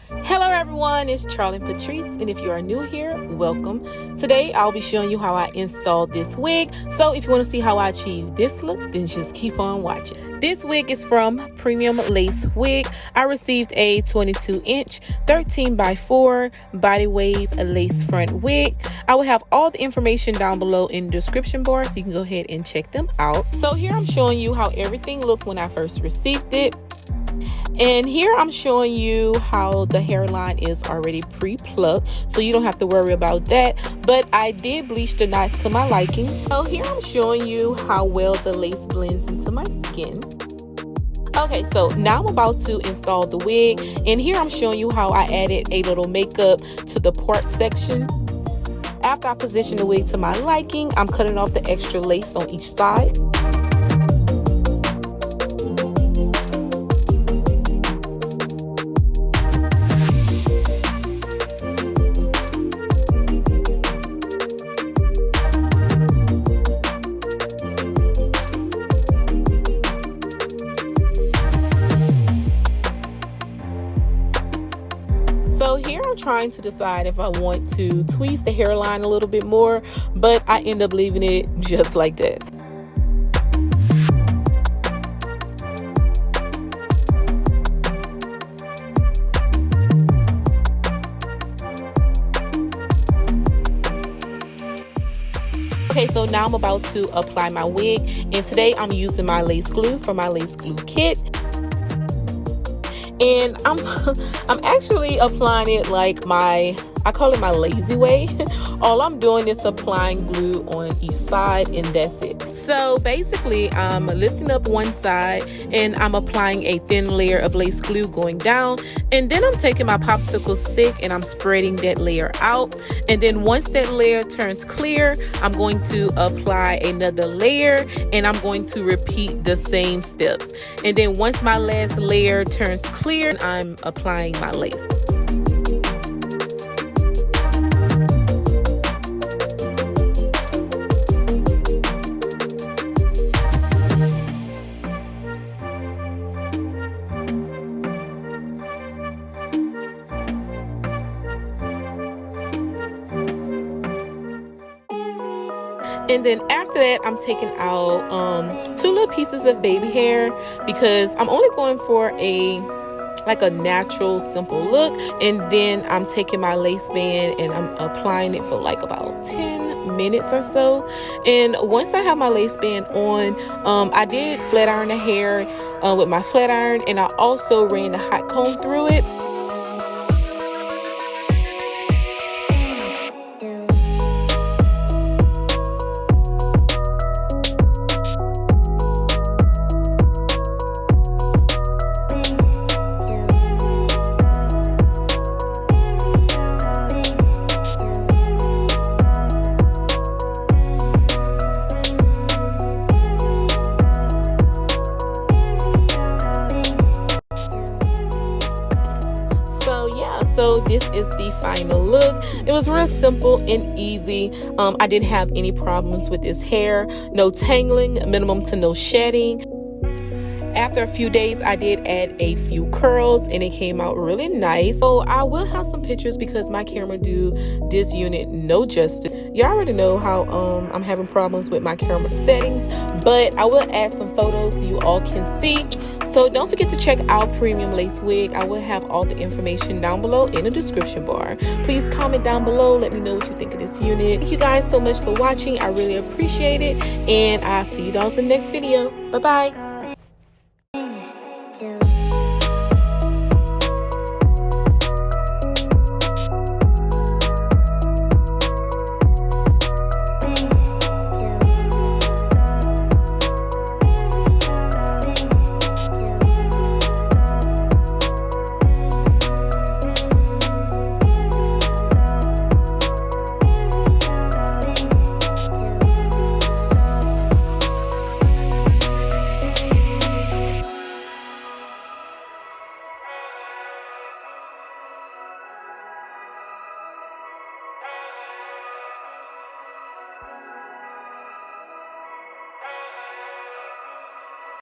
Hello everyone, it's Charlion Patrice, and if you are new here, welcome. Today I'll be showing you how I installed this wig, so if you want to see how I achieve this look, then just keep on watching. This wig is from Premium Lace Wig. I received a 22-inch 13x4 body wave lace front wig. I will have all the information down below in the description bar, so you can go ahead and check them out. So here I'm showing you how everything looked when I first received it. And here I'm showing you how the hairline is already pre-plucked, so you don't have to worry about that. But I did bleach the knots to my liking. So here I'm showing you how well the lace blends into my skin. Okay, so now I'm about to install the wig, and here I'm showing you how I added a little makeup to the part section. After I position the wig to my liking, I'm cutting off the extra lace on each side. So here I'm trying to decide if I want to tweeze the hairline a little bit more, but I end up leaving it just like that. Okay, so now I'm about to apply my wig, and today I'm using my lace glue from my lace glue kit. And I'm actually applying it like I call it my lazy way. All I'm doing is applying glue on each side, and that's it. So basically I'm lifting up one side and I'm applying a thin layer of lace glue going down, and then I'm taking my popsicle stick and I'm spreading that layer out. And then once that layer turns clear, I'm going to apply another layer, and I'm going to repeat the same steps. And then once my last layer turns clear, I'm applying my lace. And then after that, I'm taking out two little pieces of baby hair, because I'm only going for a natural simple look. And then I'm taking my lace band and I'm applying it for like about 10 minutes or so. And once I have my lace band on, I did flat iron the hair with my flat iron, and I also ran the hot comb through it. So this is the final look. It was real simple and easy. I didn't have any problems with this hair. No tangling, minimum to no shedding. After a few days, I did add a few curls, and it came out really nice. So I will have some pictures, because my camera do this unit no justice. You already know how I'm having problems with my camera settings, but I will add some photos so you all can see. So don't forget to check out Premium Lace Wig. I will have all the information down below in the description bar. Please comment down below. Let me know what you think of this unit. Thank you guys so much for watching. I really appreciate it. And I'll see you guys in the next video. Bye-bye.